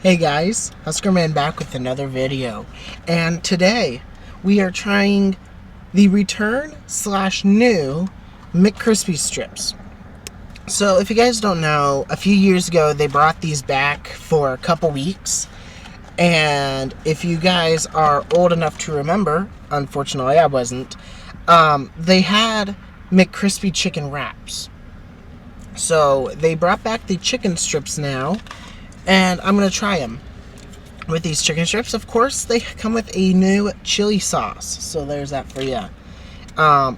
Hey guys, Huskerman back with another video, and today we are trying the return / new McCrispy strips. So if you guys don't know, a few years ago they brought these back for a couple weeks, and if you guys are old enough to remember, unfortunately I wasn't, they had McCrispy chicken wraps. So they brought back the chicken strips now, and I'm going to try them. With these chicken strips, of course, they come with a new chili sauce. So there's that for you.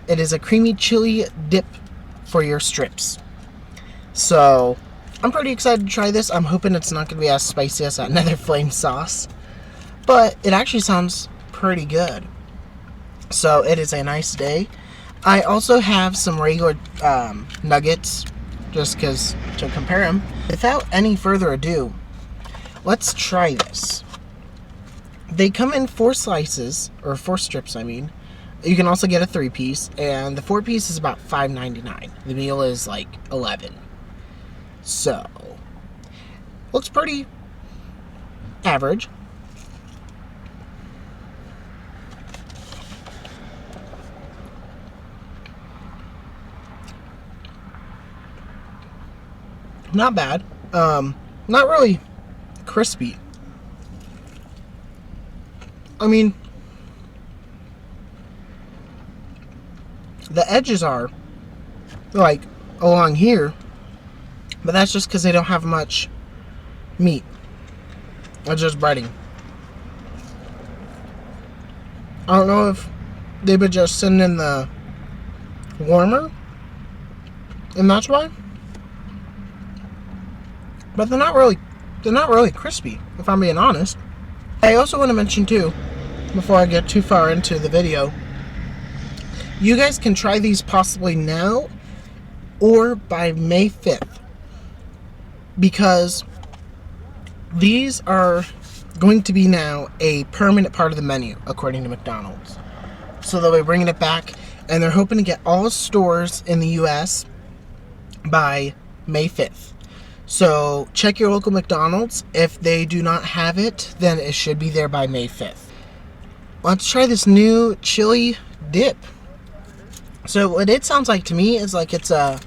It is a creamy chili dip for your strips. So I'm pretty excited to try this. I'm hoping it's not going to be as spicy as that Nether Flame sauce. But it actually sounds pretty good. So it is a nice day. I also have some regular nuggets, just because to compare them. Without any further ado, let's try this. They come in 4 slices, or 4 strips, I mean. You can also get a 3-piece, and the 4-piece is about $5.99. The meal is like $11. So, looks pretty average. Not bad. Not really crispy. I mean, the edges are like along here, but that's just because they don't have much meat. It's just breading. I don't know if they've been just sitting in the warmer, and that's why. But they're not really crispy, if I'm being honest. I also want to mention too, before I get too far into the video, you guys can try these possibly now or by May 5th, because these are going to be now a permanent part of the menu, according to McDonald's. So they'll be bringing it back, and they're hoping to get all stores in the US by May 5th. So check your local McDonald's. If they do not have it, then it should be there by May 5th. Let's try this new chili dip. So what it sounds like to me is like it's a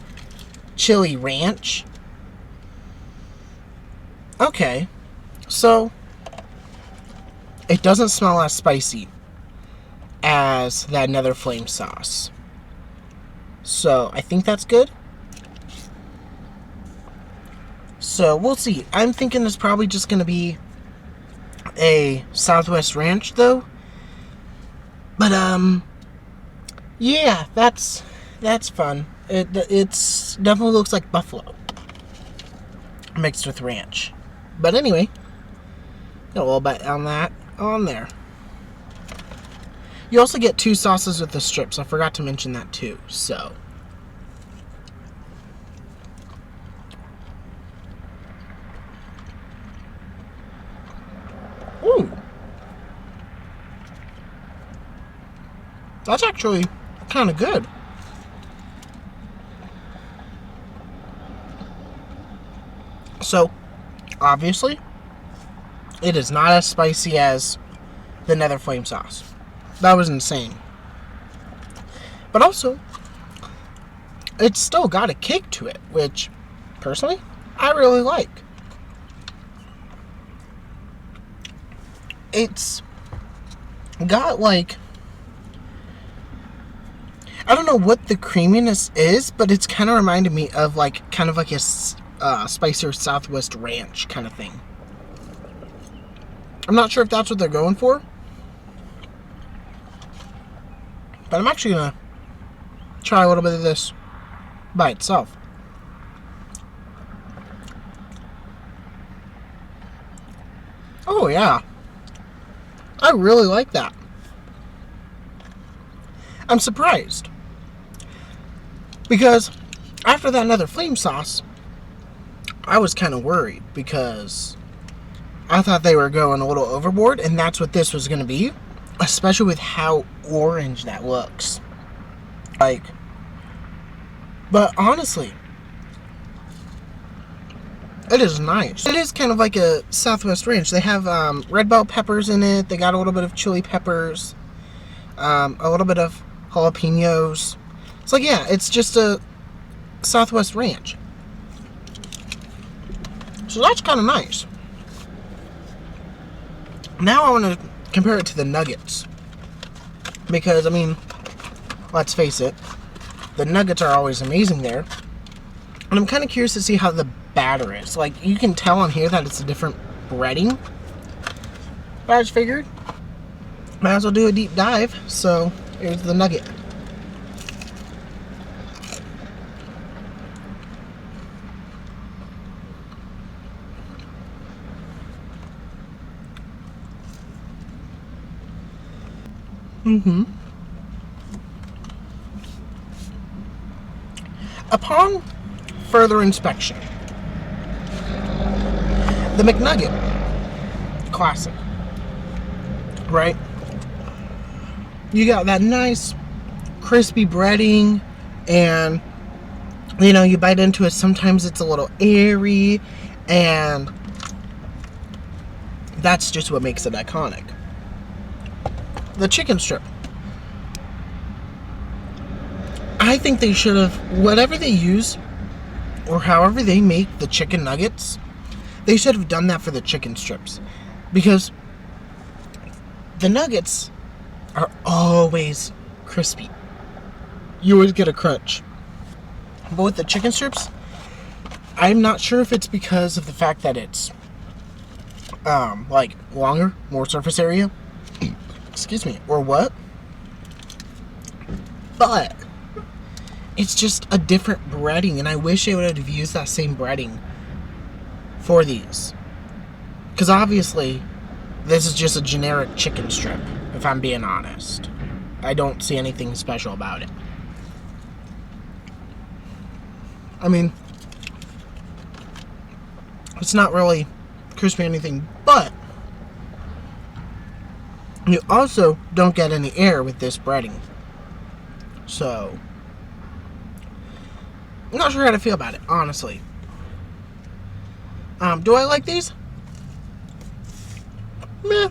chili ranch. Okay, so it doesn't smell as spicy as that Nether Flame sauce. So I think that's good. So we'll see. I'm thinking it's probably just going to be a Southwest ranch though. But yeah, that's fun. It's definitely looks like buffalo mixed with ranch. But anyway, got a little bit on that on there. You also get 2 sauces with the strips. I forgot to mention that too. So ooh. That's actually kind of good. So, obviously, it is not as spicy as the Nether Flame sauce. That was insane. But also, it's still got a kick to it, which, personally, I really like. It's got like, I don't know what the creaminess is, but it's kind of reminded me of like kind of like a spicier Southwest ranch kind of thing. I'm not sure if that's what they're going for, but I'm actually gonna try a little bit of this by itself. Oh yeah, I really like that. I'm surprised, because after that Nether Flame sauce, I was kind of worried, because I thought they were going a little overboard, and that's what this was going to be, especially with how orange that looks. But honestly, It is nice. It is kind of like a Southwest ranch. They have red bell peppers in it. They got a little bit of chili peppers, a little bit of jalapenos. It's like, yeah, it's just a Southwest ranch. So that's kind of nice. Now I want to compare it to the nuggets. Because, I mean, let's face it, the nuggets are always amazing there. And I'm kind of curious to see how the batter is. Like, you can tell on here that it's a different breading. But I just figured, might as well do a deep dive. So, here's the nugget. Upon further inspection, the McNugget, classic, right? You got that nice crispy breading, and you know, you bite into it, sometimes it's a little airy, and that's just what makes it iconic. The chicken strip, I think they should have, whatever they use or however they make the chicken nuggets, they should have done that for the chicken strips, because the nuggets are always crispy. You always get a crunch. But with the chicken strips, I'm not sure if it's because of the fact that it's like longer, more surface area, excuse me, or what, but it's just a different breading, and I wish they would have used that same breading for these. Because obviously, this is just a generic chicken strip, if I'm being honest. I don't see anything special about it. I mean, it's not really crispy or anything, but you also don't get any air with this breading. So, I'm not sure how to feel about it, honestly. Do I like these? Meh.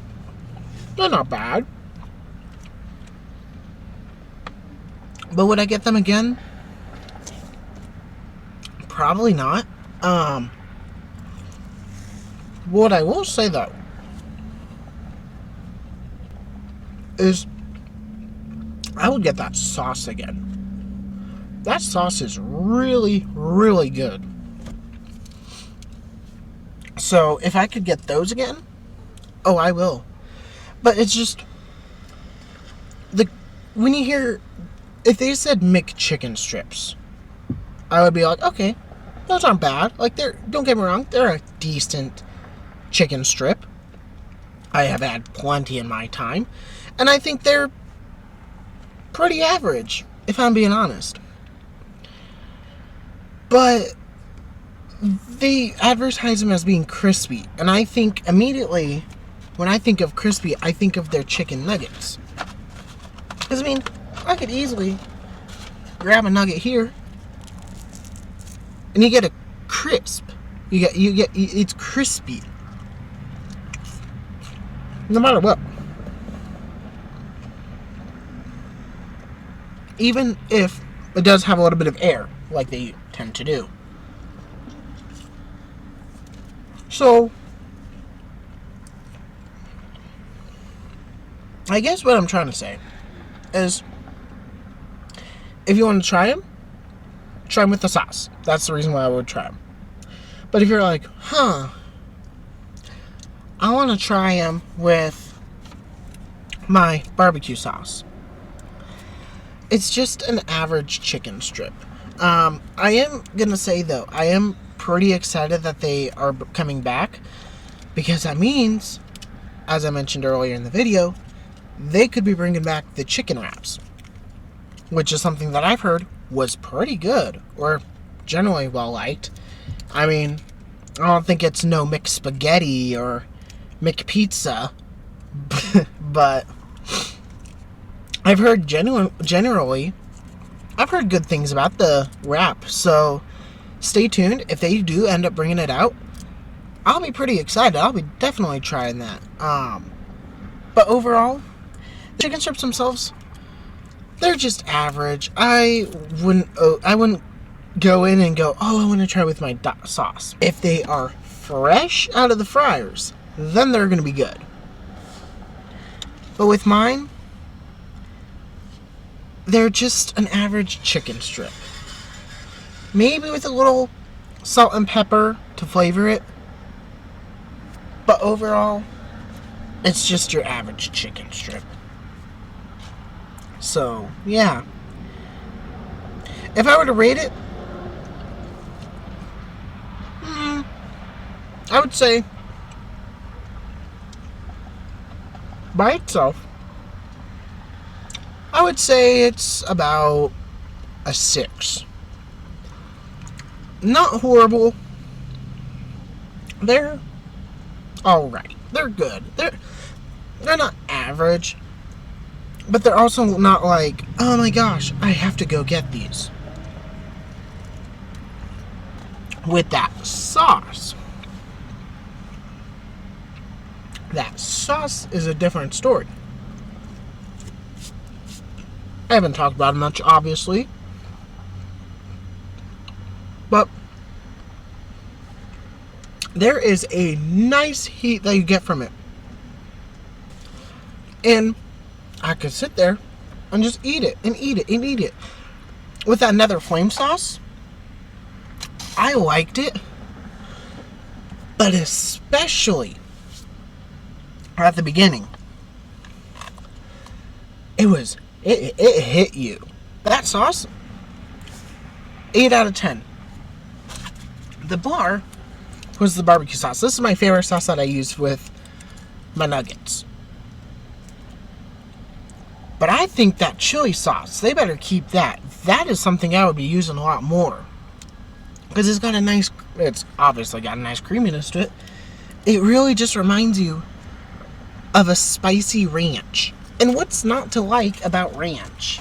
They're not bad. But would I get them again? Probably not. What I will say, though, is I would get that sauce again. That sauce is really, really good. So, if I could get those again, oh, I will. But it's just, when you hear, if they said McChicken strips, I would be like, okay, those aren't bad. Like, don't get me wrong, they're a decent chicken strip. I have had plenty in my time, and I think they're pretty average, if I'm being honest. But they advertise them as being crispy, and I think immediately, when I think of crispy, I think of their chicken nuggets. Because, I mean, I could easily grab a nugget here, and you get a crisp. You get, it's crispy. No matter what. Even if it does have a little bit of air, like they tend to do. So, I guess what I'm trying to say is, if you want to try them with the sauce. That's the reason why I would try them. But if you're like, I want to try them with my barbecue sauce, it's just an average chicken strip. I am going to say, though, I am pretty excited that they are coming back, because that means, as I mentioned earlier in the video, they could be bringing back the chicken wraps, which is something that I've heard was pretty good, or generally well liked. I mean, I don't think it's no McSpaghetti or McPizza, but I've heard generally, I've heard good things about the wrap, so stay tuned. If they do end up bringing it out, I'll be pretty excited. I'll be definitely trying that. But overall, the chicken strips themselves, they're just average. I wouldn't go in and go, oh, I want to try with my sauce. If they are fresh out of the fryers, then they're going to be good. But with mine, they're just an average chicken strip. Maybe with a little salt and pepper to flavor it. But overall, it's just your average chicken strip. So, yeah. If I were to rate it, I would say, by itself, I would say it's about a 6. Not horrible. They're alright. They're good. They're not average. But they're also not like, oh my gosh, I have to go get these. With that sauce is a different story. I haven't talked about it much, obviously. But there is a nice heat that you get from it. And I could sit there and just eat it and eat it and eat it. With that nether flame sauce, I liked it. But especially at the beginning, it hit you. That sauce, 8 out of 10. The bar was the barbecue sauce. This is my favorite sauce that I use with my nuggets. But I think that chili sauce, they better keep that. That is something I would be using a lot more. Because it's obviously got a nice creaminess to it. It really just reminds you of a spicy ranch. And what's not to like about ranch?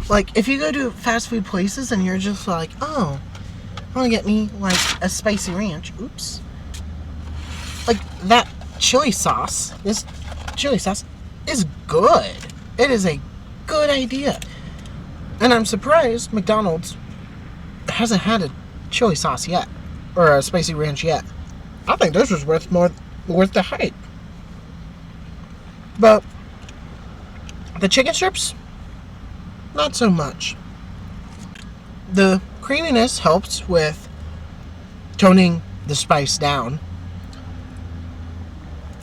Like, if you go to fast food places and you're just like, oh, I want to get me, like, a spicy ranch. Oops. Like, that chili sauce, this chili sauce is good. It is a good idea. And I'm surprised McDonald's hasn't had a chili sauce yet. Or a spicy ranch yet. I think this was worth the hype. But the chicken strips, not so much. The creaminess helps with toning the spice down.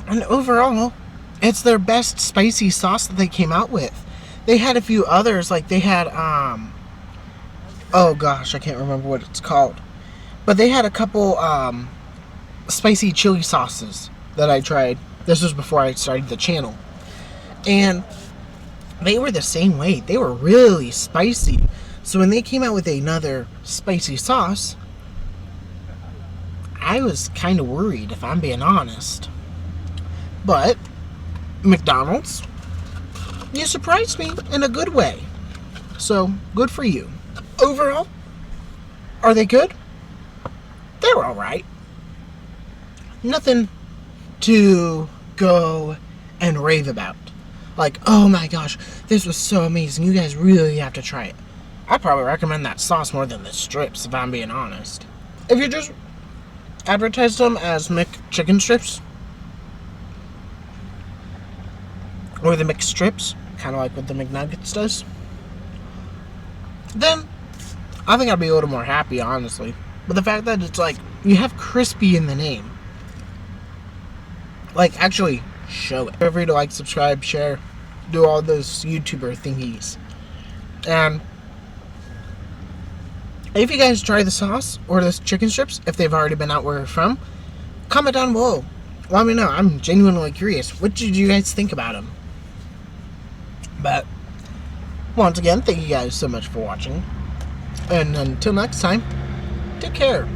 And overall, it's their best spicy sauce that they came out with. They had a few others, like they had, oh gosh, I can't remember what it's called. But they had a couple, spicy chili sauces that I tried. This was before I started the channel. And they were the same way. They were really spicy. So when they came out with another spicy sauce, I was kind of worried, if I'm being honest. But McDonald's, you surprised me in a good way. So, good for you. Overall, are they good? They're alright. Nothing to go and rave about. Like, oh my gosh, this was so amazing. You guys really have to try it. I'd probably recommend that sauce more than the strips, if I'm being honest. If you just advertised them as McChicken strips, or the McStrips, kind of like what the McNuggets does, then I think I'd be a little more happy, honestly. But the fact that it's like, you have crispy in the name. Like, actually, show it. Feel free to like, subscribe, share, do all those YouTuber thingies. And if you guys try the sauce or the chicken strips, if they've already been out where you're from, comment down below. Let me know. I'm genuinely curious. What did you guys think about them? But once again, thank you guys so much for watching. And until next time, take care.